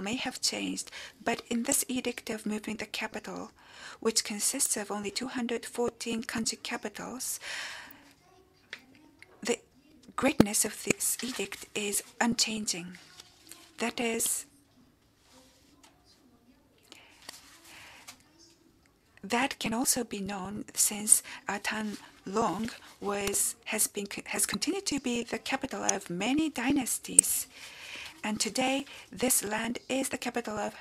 may have changed, but in this edict of moving the capital, which consists of only 214 kanji capitals, the greatness of this edict is unchanging. That is, that can also be known since Tan Long has continued to be the capital of many dynasties, and today this land is the capital of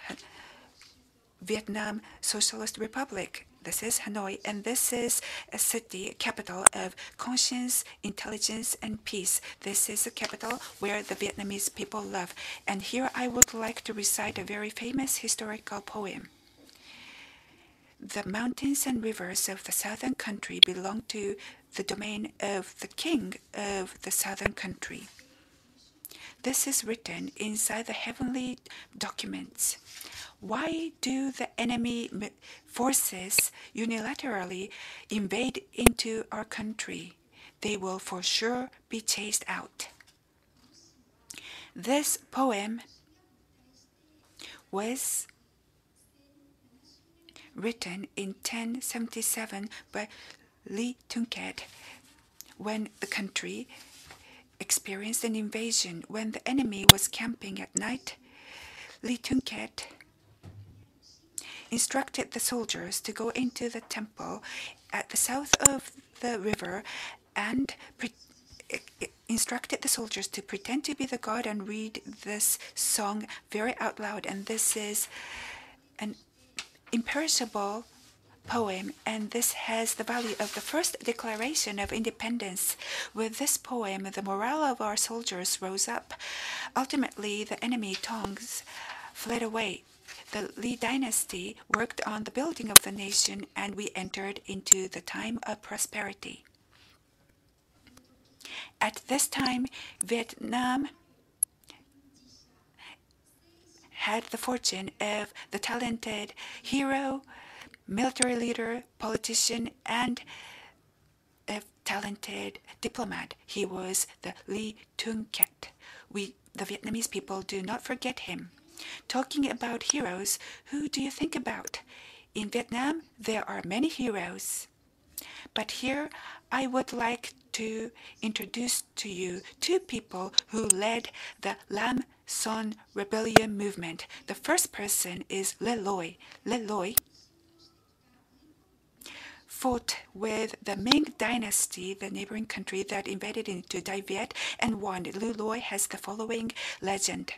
Vietnam Socialist Republic. This is Hanoi, and this is a city capital of conscience, intelligence, and peace. This is a capital where the Vietnamese people live. And here I would like to recite a very famous historical poem. The mountains and rivers of the southern country belong to the domain of the king of the southern country. This is written inside the heavenly documents. Why do the enemy forces unilaterally invade into our country? They will for sure be chased out. This poem was written in 1077 by Lee Tunket when the country experienced an invasion. When the enemy was camping at night, Lee Tunket instructed the soldiers to go into the temple at the south of the river and instructed the soldiers to pretend to be the god and read this song very out loud. And this is an imperishable poem, and this has the value of the first declaration of independence. With this poem, the morale of our soldiers rose up. Ultimately, the enemy tongues fled away. The Lee dynasty worked on the building of the nation, and we entered into the time of prosperity. At this time, Vietnam had the fortune of the talented hero, military leader, politician, and a talented diplomat. He was the Lee Tung-ket. We, the Vietnamese people, do not forget him. Talking about heroes, who do you think about? In Vietnam, there are many heroes. But here, I would like to introduce to you two people who led the Lam Son Rebellion movement. The first person is Le Loi. Le Loi fought with the Ming dynasty, the neighboring country that invaded into Dai Viet, and won. Le Loi has the following legend.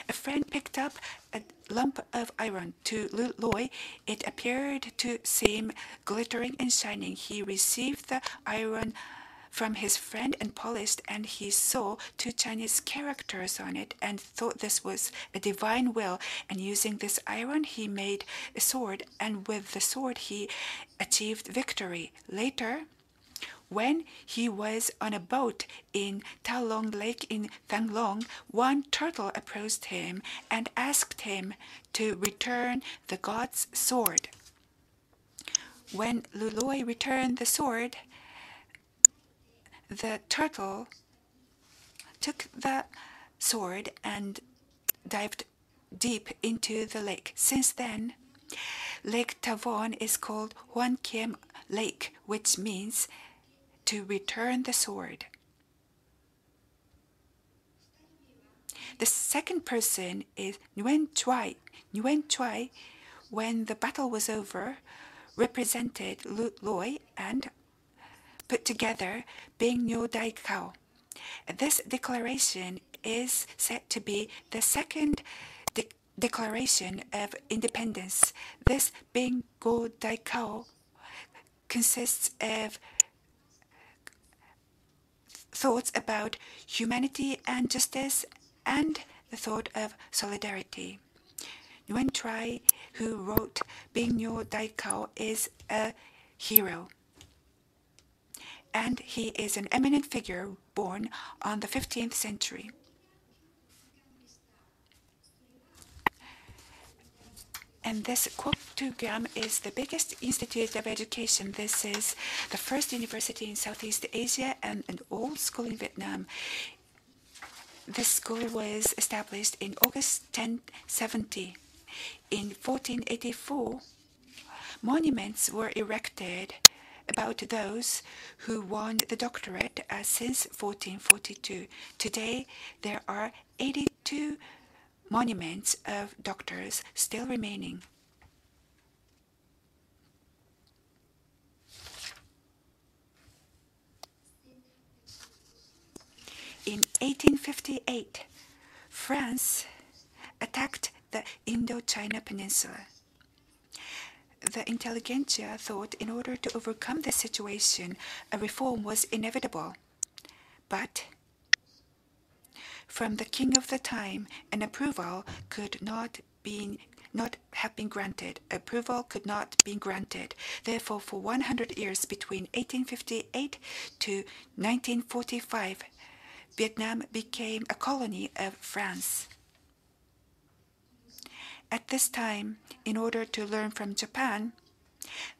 A friend picked up a lump of iron to Le Loi. It appeared to seem glittering and shining. He received the iron from his friend and polished, and he saw two Chinese characters on it and thought this was a divine will. And using this iron, he made a sword, and with the sword, he achieved victory. Later, when he was on a boat in Ta Long Lake in Thang Long, one turtle approached him and asked him to return the god's sword. When Le Loi returned the sword, the turtle took the sword and dived deep into the lake. Since then, Lake Tavon is called Hoan Kiem Lake, which means to return the sword. The second person is Nguyen Chuai. Nguyen Chuai, when the battle was over, represented Lu Loi and put together Bing Nyo Dai Kao. This declaration is said to be the second declaration of independence. This Bing Go Dai Kao consists of thoughts about humanity and justice and the thought of solidarity. Nguyen Chuai, who wrote Bing Nyo Dai Kao, is a hero. And he is an eminent figure born on the 15th century. And this Kwok-tu-gram is the biggest institute of education. This is the first university in Southeast Asia and an old school in Vietnam. The school was established in August 1070. In 1484, monuments were erected about those who won the doctorate since 1442. Today, there are 82 monuments of doctors still remaining. In 1858, France attacked the Indochina Peninsula. The intelligentsia thought in order to overcome the situation, a reform was inevitable. But from the king of the time, an approval could not have been granted. Approval could not be granted. Therefore, for 100 years between 1858 to 1945, Vietnam became a colony of France. At this time, in order to learn from Japan,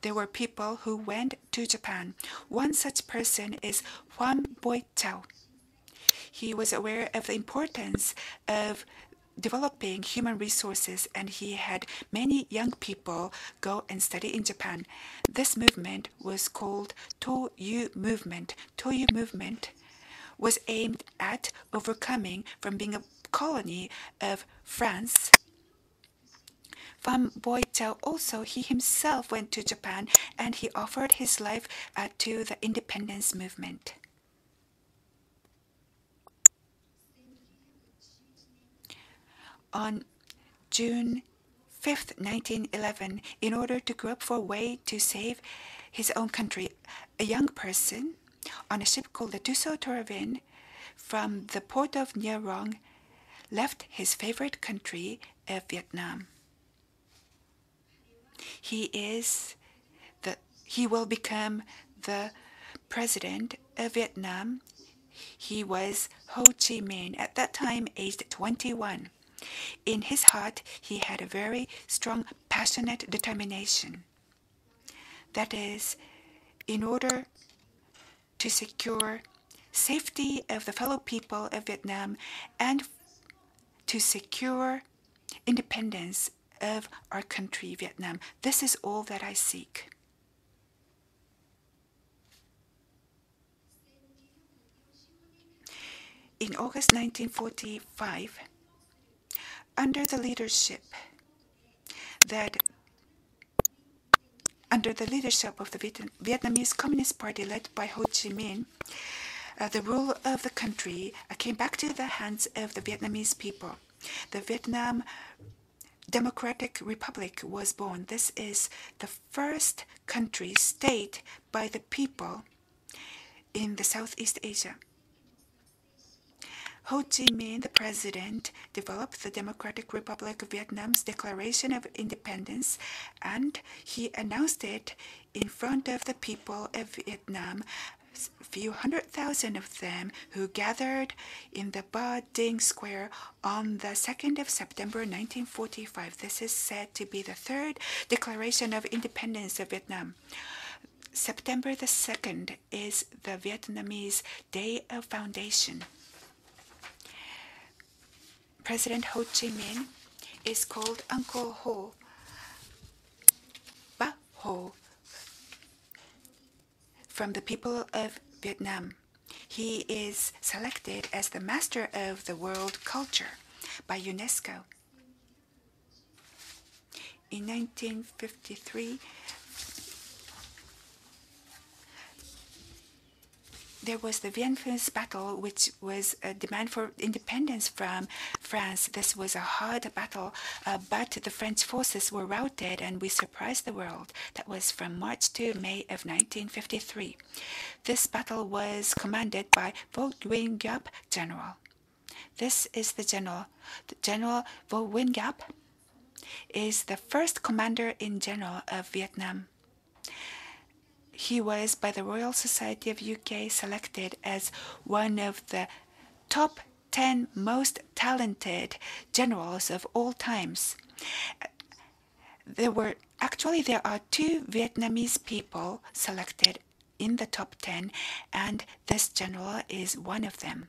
there were people who went to Japan. One such person is Pham Boi Chau. He was aware of the importance of developing human resources, and he had many young people go and study in Japan. This movement was called Toyu movement. Toyu movement was aimed at overcoming from being a colony of France. Pham Boi Chau also, he himself went to Japan and he offered his life to the independence movement. On June 5th, 1911, in order to go up for a way to save his own country, a young person on a ship called the Tuso Toravin from the port of Nha Rong left his favorite country of Vietnam. He will become the president of Vietnam. He was Ho Chi Minh, at that time aged 21. In his heart, he had a very strong, passionate determination. That is, in order to secure safety of the fellow people of Vietnam and to secure independence of our country, Vietnam. This is all that I seek. In August 1945, under the leadership of the Vietnamese Communist Party led by Ho Chi Minh, the rule of the country came back to the hands of the Vietnamese people. The Vietnam Democratic Republic was born. This is the first country, state by the people in the Southeast Asia. Ho Chi Minh, the president, developed the Democratic Republic of Vietnam's Declaration of Independence, and he announced it in front of the people of Vietnam, a few 100,000 of them who gathered in the Ba Dinh Square on the 2nd of September 1945. This is said to be the third Declaration of Independence of Vietnam. September the 2nd is the Vietnamese Day of Foundation. President Ho Chi Minh is called Uncle Ho, Ba Ho, from the people of Vietnam. He is selected as the master of the world culture by UNESCO. In 1953, there was the Vien Phu's battle, which was a demand for independence from France. This was a hard battle, but the French forces were routed and we surprised the world. That was from March to May of 1953. This battle was commanded by Vo Nguyen Giap General. This is the general. General Vo Nguyen Giap is the first commander-in-general of Vietnam. He was, by the Royal Society of UK, selected as one of the top 10 most talented generals of all times. There are 2 Vietnamese people selected in the top 10, and this general is one of them.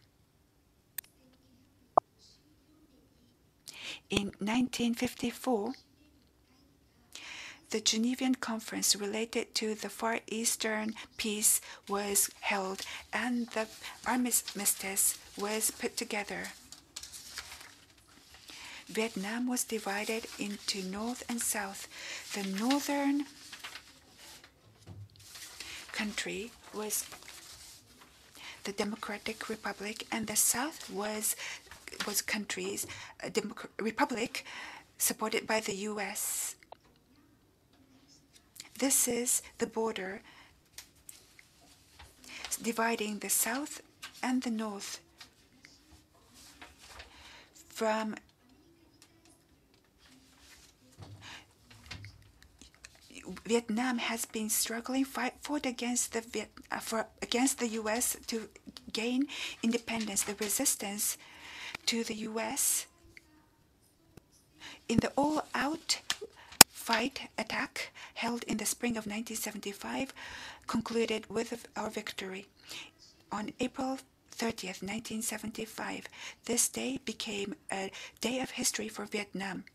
In 1954, the Genevan Conference related to the Far Eastern peace was held and the armistice was put together. Vietnam was divided into North and South. The northern country was the Democratic Republic, and the South was countries, republic supported by the U.S. This is the border dividing the South and the North. From Vietnam has been struggling, fought against the U.S. to gain independence. The resistance to the U.S. in the all-out attack held in the spring of 1975 concluded with our victory. On April 30th, 1975, this day became a day of history for Vietnam.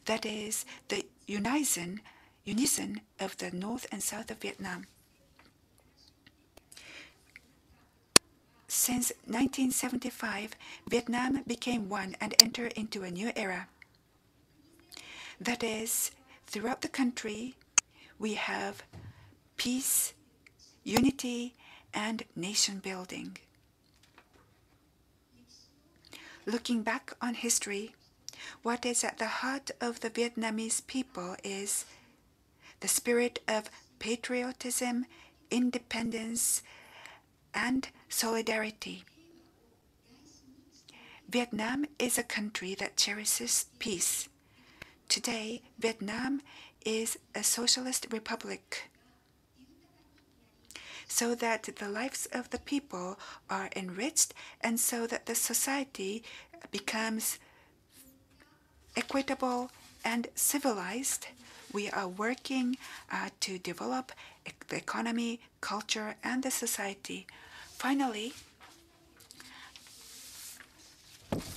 That is the unison of the North and South of Vietnam. Since 1975, Vietnam became one and entered into a new era. That is, throughout the country, we have peace, unity, and nation building. Looking back on history, what is at the heart of the Vietnamese people is the spirit of patriotism, independence, and solidarity. Vietnam is a country that cherishes peace. Today, Vietnam is a socialist republic, so that the lives of the people are enriched and so that the society becomes equitable and civilized. We are working to develop the economy, culture, and the society. Finally,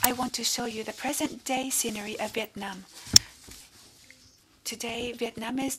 I want to show you the present-day scenery of Vietnam. Today, Vietnam is